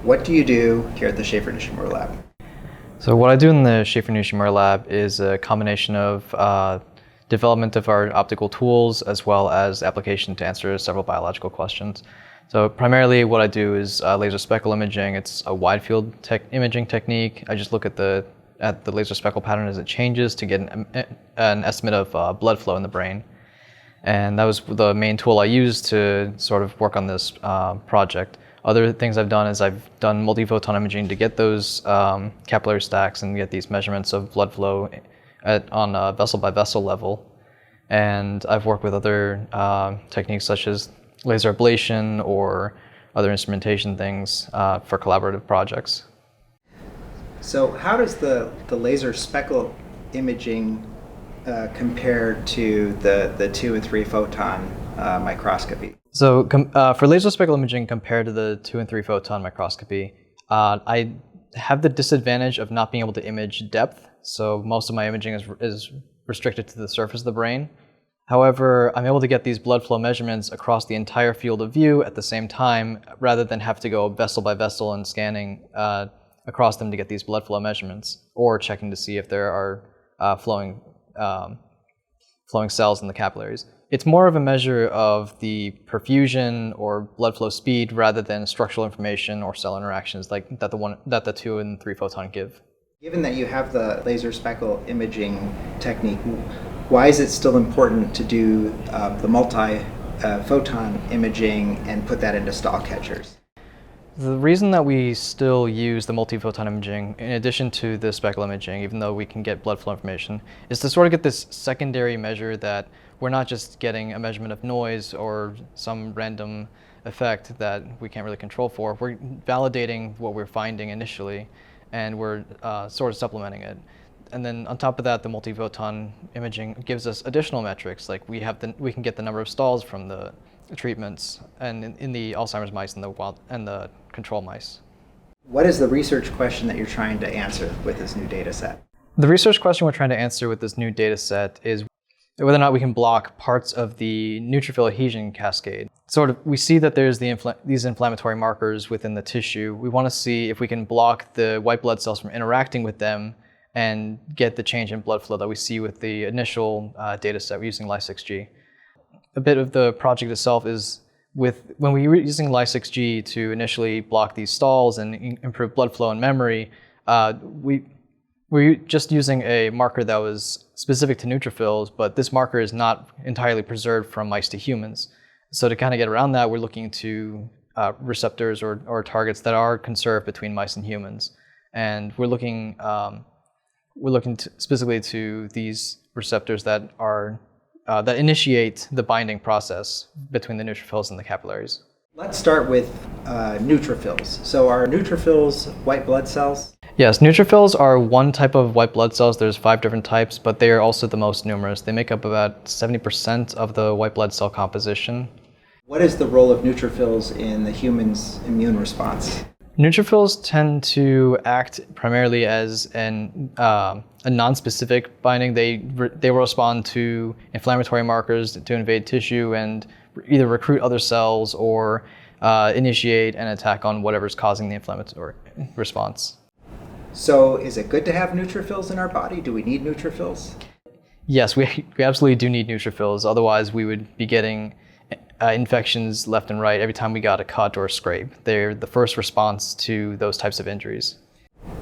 What do you do here at the Schaffer-Nishimura Lab? So what I do in the Schaffer-Nishimura Lab is a combination of development of our optical tools as well as application to answer several biological questions. So primarily what I do is laser speckle imaging. It's a wide field imaging technique. I just look at the laser speckle pattern as it changes to get an estimate of blood flow in the brain. And that was the main tool I used to sort of work on this project. Other things I've done is I've done multi-photon imaging to get those capillary stacks and get these measurements of blood flow on a vessel-by-vessel level. And I've worked with other techniques such as laser ablation or other instrumentation things for collaborative projects. So how does the laser speckle imaging compare to the 2 and 3 photon microscopy? So for laser speckle imaging compared to the 2 and 3 photon microscopy, I have the disadvantage of not being able to image depth. So most of my imaging is restricted to the surface of the brain. However, I'm able to get these blood flow measurements across the entire field of view at the same time, rather than have to go vessel by vessel and scanning across them to get these blood flow measurements, or checking to see if there are flowing cells in the capillaries. It's more of a measure of the perfusion or blood flow speed rather than structural information or cell interactions like that the 2 and 3 photon give. Given that you have the laser speckle imaging technique, why is it still important to do the multi-photon imaging and put that into stall catchers? The reason that we still use the multi-photon imaging, in addition to the speckle imaging, even though we can get blood flow information, is to sort of get this secondary measure that we're not just getting a measurement of noise or some random effect that we can't really control for. We're validating what we're finding initially, and we're sort of supplementing it. And then on top of that, the multi-photon imaging gives us additional metrics, like we can get the number of stalls from the treatments, and in the Alzheimer's mice and the control mice. What is the research question that you're trying to answer with this new data set? The research question we're trying to answer with this new data set is whether or not we can block parts of the neutrophil adhesion cascade. We see that there's these inflammatory markers within the tissue. We want to see if we can block the white blood cells from interacting with them and get the change in blood flow that we see with the initial data set using Ly6G. A bit of the project itself is when we were using Ly6G to initially block these stalls and improve blood flow and memory, we're just using a marker that was specific to neutrophils, but this marker is not entirely preserved from mice to humans. So to kind of get around that, we're looking to receptors or targets that are conserved between mice and humans. And we're looking specifically to these receptors that initiate the binding process between the neutrophils and the capillaries. Let's start with neutrophils. So are neutrophils white blood cells? Yes, neutrophils are one type of white blood cells. There's 5 different types, but they are also the most numerous. They make up about 70% of the white blood cell composition. What is the role of neutrophils in the human's immune response? Neutrophils tend to act primarily as a non-specific binding. They will respond to inflammatory markers to invade tissue and either recruit other cells or initiate an attack on whatever's causing the inflammatory response. So is it good to have neutrophils in our body? Do we need neutrophils? Yes, we absolutely do need neutrophils. Otherwise, we would be getting infections left and right every time we got a cut or a scrape. They're the first response to those types of injuries.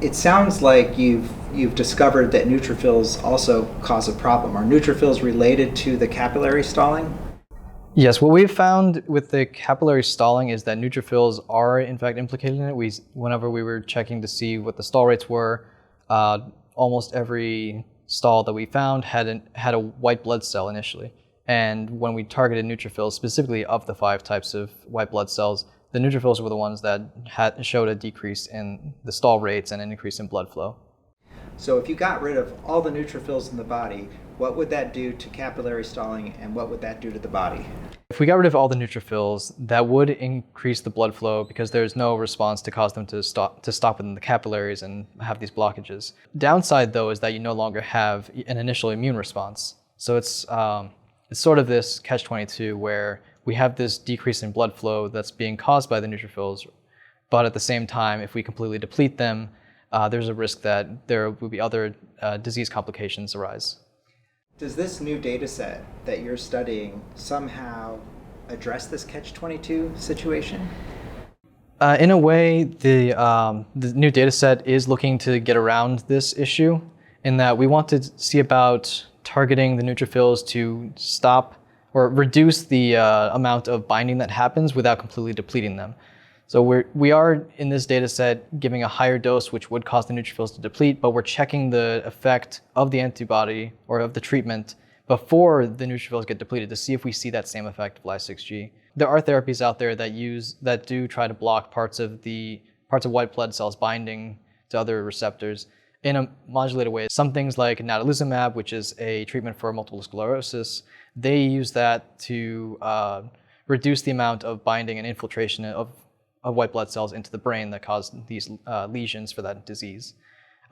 It sounds like you've discovered that neutrophils also cause a problem. Are neutrophils related to the capillary stalling? Yes, what we've found with the capillary stalling is that neutrophils are in fact implicated in it. Whenever we were checking to see what the stall rates were, almost every stall that we found had a white blood cell initially. And when we targeted neutrophils, specifically of the 5 types of white blood cells, the neutrophils were the ones that showed a decrease in the stall rates and an increase in blood flow. So if you got rid of all the neutrophils in the body, what would that do to capillary stalling, and what would that do to the body? If we got rid of all the neutrophils, that would increase the blood flow because there's no response to cause them to stop within the capillaries and have these blockages. Downside, though, is that you no longer have an initial immune response. So it's sort of this catch-22 where we have this decrease in blood flow that's being caused by the neutrophils, But at the same time, if we completely deplete them, there's a risk that there will be other disease complications arise. Does this new data set that you're studying somehow address this catch-22 situation? In a way, the new data set is looking to get around this issue in that we want to see about targeting the neutrophils to stop or reduce the amount of binding that happens without completely depleting them. So we are in this data set giving a higher dose, which would cause the neutrophils to deplete, but we're checking the effect of the antibody or of the treatment before the neutrophils get depleted to see if we see that same effect of Ly6G. There are therapies out there that do try to block parts of white blood cells binding to other receptors in a modulated way. Some things like natalizumab, which is a treatment for multiple sclerosis, they use that to reduce the amount of binding and infiltration of white blood cells into the brain that cause these lesions for that disease.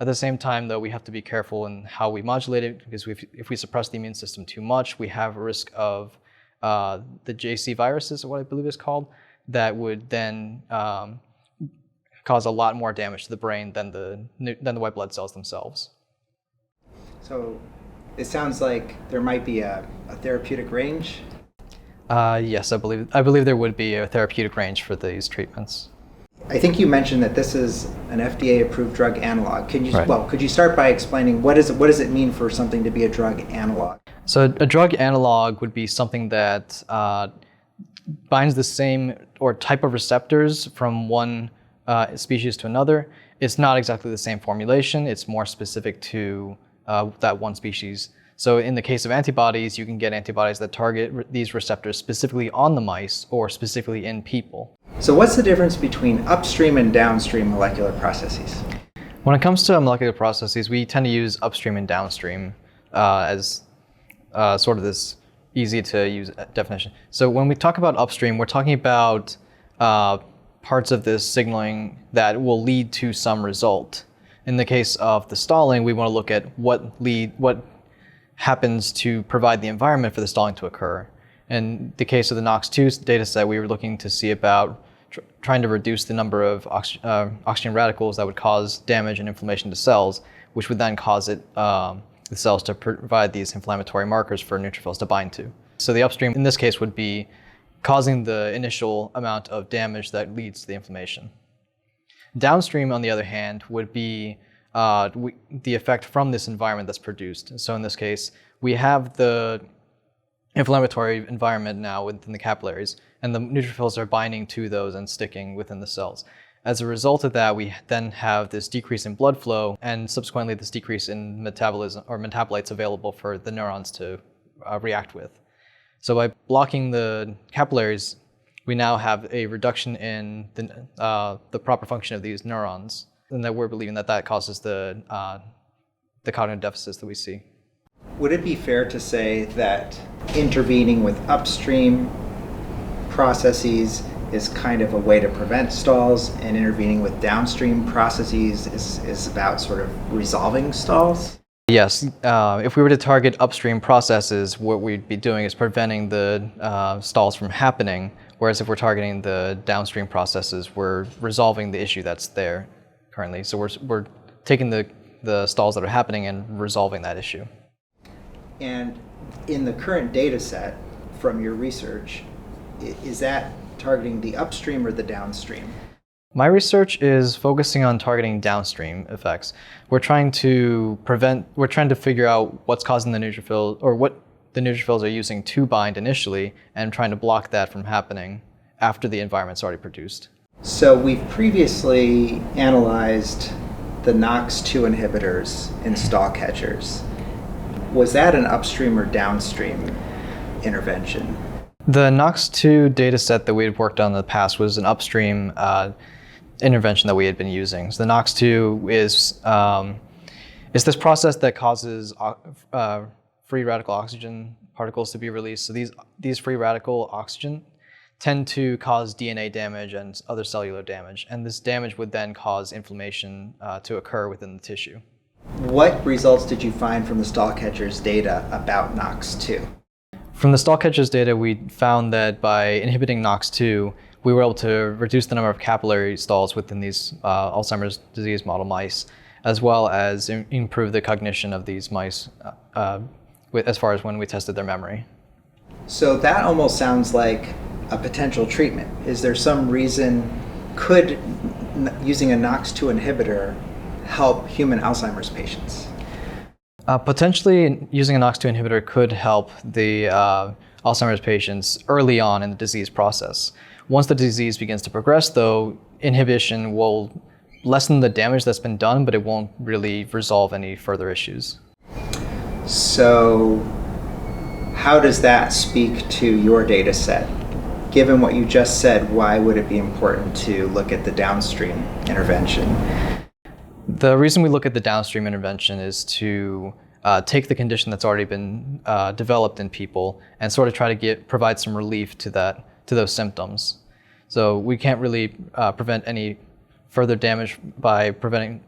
At the same time, though, we have to be careful in how we modulate it, because if we suppress the immune system too much, we have a risk of the JC virus, is what I believe is called, that would then cause a lot more damage to the brain than the white blood cells themselves. So it sounds like there might be a therapeutic range. Yes, I believe there would be a therapeutic range for these treatments. I think you mentioned that this is an FDA-approved drug analog. Right. Could you start by explaining what does it mean for something to be a drug analog? So a drug analog would be something that binds the same or type of receptors from one species to another. It's not exactly the same formulation. It's more specific to that one species. So in the case of antibodies, you can get antibodies that target these receptors specifically on the mice or specifically in people. So what's the difference between upstream and downstream molecular processes? When it comes to molecular processes, we tend to use upstream and downstream as sort of this easy to use definition. So when we talk about upstream, we're talking about parts of this signaling that will lead to some result. In the case of the stalling, we want to look at what happens to provide the environment for the stalling to occur. In the case of the NOX2 data set, we were looking to see about trying to reduce the number of oxygen radicals that would cause damage and inflammation to cells, which would then cause the cells to provide these inflammatory markers for neutrophils to bind to. So the upstream in this case would be causing the initial amount of damage that leads to the inflammation. Downstream, on the other hand, would be the effect from this environment that's produced. So in this case, we have the inflammatory environment now within the capillaries, and the neutrophils are binding to those and sticking within the cells. As a result of that, we then have this decrease in blood flow and subsequently this decrease in metabolism or metabolites available for the neurons to react with. So by blocking the capillaries, we now have a reduction in the proper function of these neurons, and that we're believing that causes the cognitive deficits that we see. Would it be fair to say that intervening with upstream processes is kind of a way to prevent stalls, and intervening with downstream processes is about sort of resolving stalls? Yes. If we were to target upstream processes, what we'd be doing is preventing the stalls from happening, whereas if we're targeting the downstream processes, we're resolving the issue that's there currently. So we're taking the stalls that are happening and resolving that issue. And in the current data set from your research, is that targeting the upstream or the downstream? My research is focusing on targeting downstream effects. We're trying to figure out what's causing the neutrophil, or what the neutrophils are using to bind initially, and trying to block that from happening after the environment's already produced. So we've previously analyzed the NOX2 inhibitors in stall catchers. Was that an upstream or downstream intervention? The NOX2 data set that we had worked on in the past was an upstream intervention that we had been using. So the NOX2 is this process that causes free radical oxygen particles to be released. So these free radical oxygen tend to cause DNA damage and other cellular damage, and this damage would then cause inflammation to occur within the tissue. What results did you find from the stall catchers data about NOX2? From the stall catchers data, we found that by inhibiting NOX2, we were able to reduce the number of capillary stalls within these Alzheimer's disease model mice, as well as improve the cognition of these mice as far as when we tested their memory. So that almost sounds like a potential treatment. Is there some reason, could using a NOX2 inhibitor help human Alzheimer's patients? Potentially, using a NOX2 inhibitor could help the Alzheimer's patients early on in the disease process. Once the disease begins to progress, though, inhibition will lessen the damage that's been done, but it won't really resolve any further issues. So how does that speak to your data set? Given what you just said, why would it be important to look at the downstream intervention? The reason we look at the downstream intervention is to take the condition that's already been developed in people and sort of try to provide some relief to those symptoms. So we can't really prevent any further damage by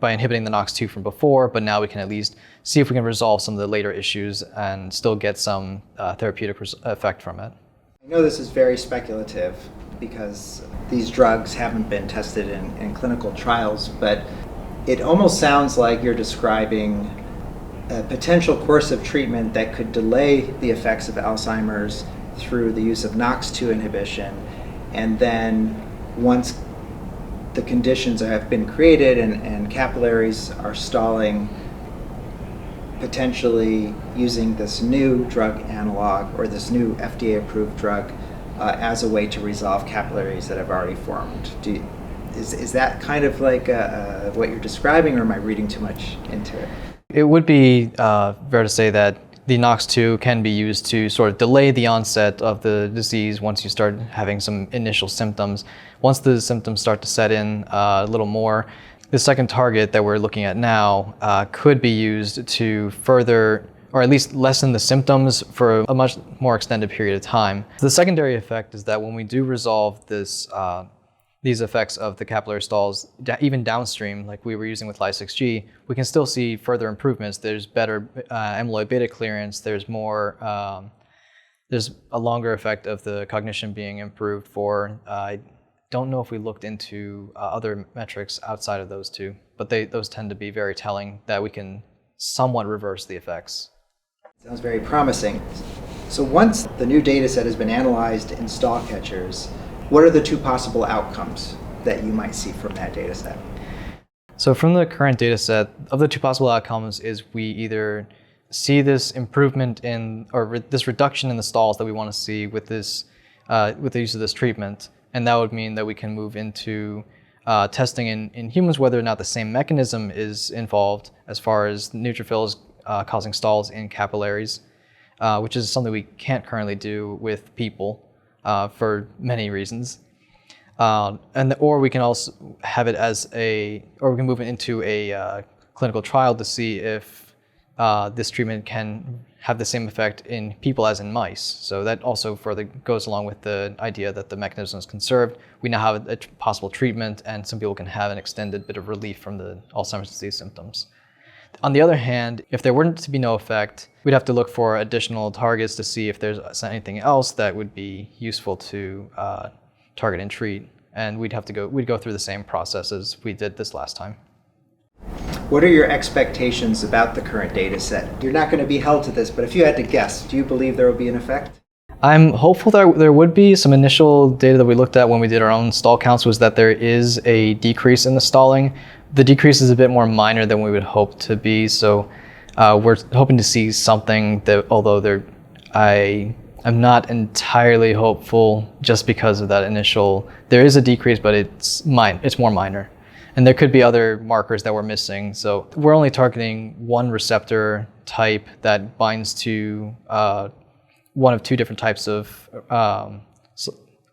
inhibiting the NOX2 from before, but now we can at least see if we can resolve some of the later issues and still get some therapeutic effect from it. I know this is very speculative because these drugs haven't been tested in clinical trials, but it almost sounds like you're describing a potential course of treatment that could delay the effects of Alzheimer's through the use of NOX2 inhibition, and then once the conditions have been created and capillaries are stalling, potentially using this new drug analog or this new FDA-approved drug as a way to resolve capillaries that have already formed. Is that kind of like what you're describing, or am I reading too much into it? It would be fair to say that the NOX2 can be used to sort of delay the onset of the disease once you start having some initial symptoms. Once the symptoms start to set in a little more, the second target that we're looking at now could be used to further, or at least lessen the symptoms for a much more extended period of time. The secondary effect is that when we do resolve these effects of the capillary stalls, even downstream, like we were using with Ly6G, we can still see further improvements. There's better amyloid beta clearance. There's more. There's a longer effect of the cognition being improved for. I don't know if we looked into other metrics outside of those two, but those tend to be very telling that we can somewhat reverse the effects. Sounds very promising. So once the new data set has been analyzed in stall catchers, what are the two possible outcomes that you might see from that data set? So from the current data set, of the two possible outcomes is we either see this improvement in, or this reduction in the stalls that we want to see with this, with the use of this treatment, and that would mean that we can move into testing in humans whether or not the same mechanism is involved as far as neutrophils causing stalls in capillaries, which is something we can't currently do with people. For many reasons, or we can also have it or we can move it into a clinical trial to see if this treatment can have the same effect in people as in mice. So that also further goes along with the idea that the mechanism is conserved. We now have a possible treatment, and some people can have an extended bit of relief from the Alzheimer's disease symptoms. On the other hand, if there weren't to be no effect, we'd have to look for additional targets to see if there's anything else that would be useful to target and treat. And we'd go through the same process as we did this last time. What are your expectations about the current data set? You're not going to be held to this, but if you had to guess, do you believe there will be an effect? I'm hopeful that there would be. Some initial data that we looked at when we did our own stall counts was that there is a decrease in the stalling. The decrease is a bit more minor than we would hope to be, so we're hoping to see something that, although I'm not entirely hopeful just because of that initial, there is a decrease, but it's more minor. And there could be other markers that we're missing. So we're only targeting one receptor type that binds to one of two different types of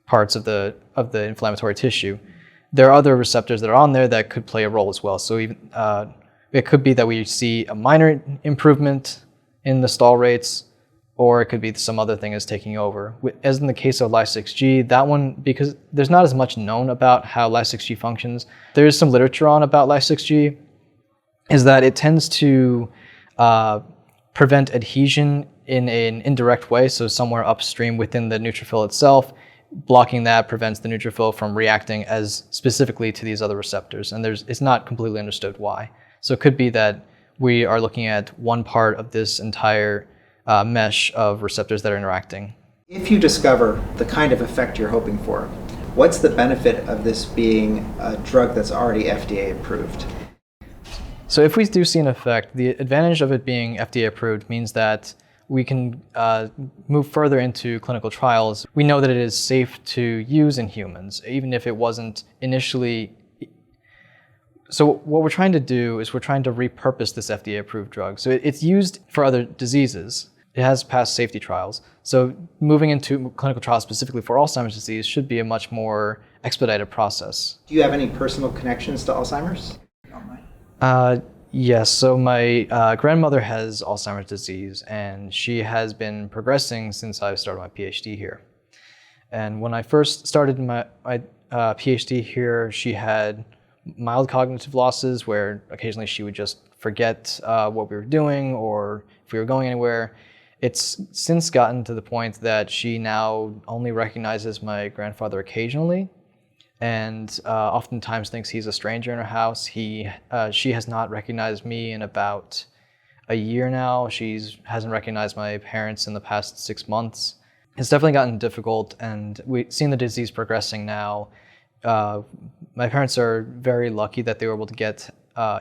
parts of the inflammatory tissue. There are other receptors that are on there that could play a role as well. So even it could be that we see a minor improvement in the stall rates, or it could be some other thing is taking over. As in the case of Ly6G, that one, because there's not as much known about how Ly6G functions, there is some literature on about Ly6G, is that it tends to prevent adhesion in an indirect way, so somewhere upstream within the neutrophil itself. blocking that prevents the neutrophil from reacting as specifically to these other receptors, and it's not completely understood why. So it could be that we are looking at one part of this entire mesh of receptors that are interacting. If you discover the kind of effect you're hoping for, what's the benefit of this being a drug that's already FDA approved? So if we do see an effect, the advantage of it being FDA approved means that we can move further into clinical trials. We know that it is safe to use in humans, even if it wasn't initially. So what we're trying to do is we're trying to repurpose this FDA approved drug. So it's used for other diseases. It has passed safety trials. So moving into clinical trials specifically for Alzheimer's disease should be a much more expedited process. Do you have any personal connections to Alzheimer's? Yes, so my grandmother has Alzheimer's disease, and she has been progressing since I started my PhD here. And when I first started my PhD here, she had mild cognitive losses where occasionally she would just forget what we were doing or if we were going anywhere. It's since gotten to the point that she now only recognizes my grandfather occasionally, and oftentimes thinks he's a stranger in her house. She has not recognized me in about a year now. She hasn't recognized my parents in the past 6 months. It's definitely gotten difficult, and we've seen the disease progressing now. My parents are very lucky that they were able to get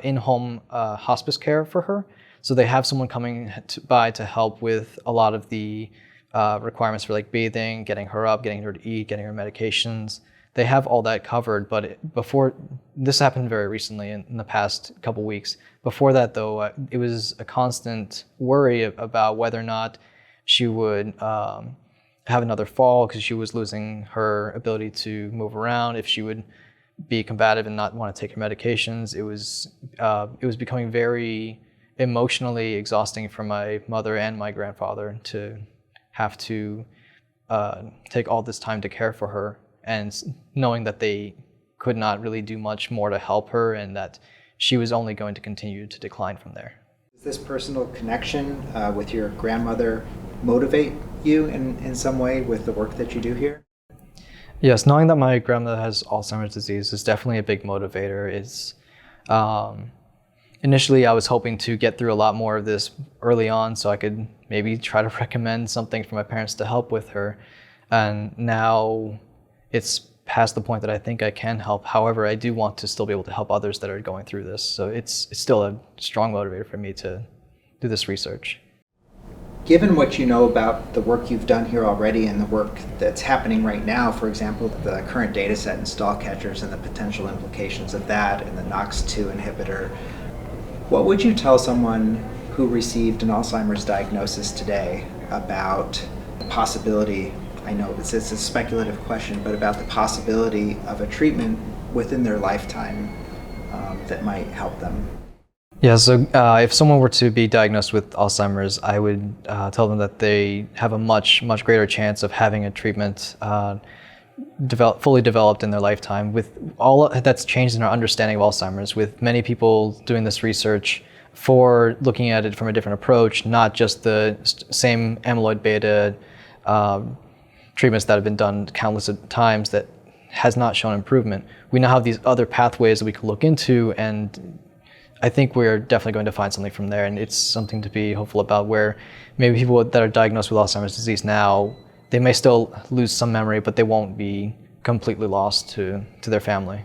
in-home hospice care for her. So they have someone coming by to help with a lot of the requirements for like bathing, getting her up, getting her to eat, getting her medications. They have all that covered, but before this happened very recently in the past couple weeks. Before that, though, it was a constant worry about whether or not she would have another fall because she was losing her ability to move around. If she would be combative and not want to take her medications, it was becoming very emotionally exhausting for my mother and my grandfather to have to take all this time to care for her, and knowing that they could not really do much more to help her and that she was only going to continue to decline from there. Does this personal connection with your grandmother motivate you in some way with the work that you do here? Yes, knowing that my grandmother has Alzheimer's disease is definitely a big motivator. Initially, I was hoping to get through a lot more of this early on so I could maybe try to recommend something for my parents to help with her. And now it's past the point that I think I can help. However, I do want to still be able to help others that are going through this. So it's still a strong motivator for me to do this research. Given what you know about the work you've done here already and the work that's happening right now, for example, the current data set in stall catchers and the potential implications of that and the NOX2 inhibitor, what would you tell someone who received an Alzheimer's diagnosis today about the possibility, I know it's a speculative question, but about the possibility of a treatment within their lifetime that might help them? Yeah, so if someone were to be diagnosed with Alzheimer's, I would tell them that they have a much greater chance of having a treatment fully developed in their lifetime. With all that's changed in our understanding of Alzheimer's, with many people doing this research for looking at it from a different approach, not just the same amyloid beta treatments that have been done countless of times that has not shown improvement. We now have these other pathways that we can look into, and I think we're definitely going to find something from there, and it's something to be hopeful about, where maybe people that are diagnosed with Alzheimer's disease now, they may still lose some memory, but they won't be completely lost to their family.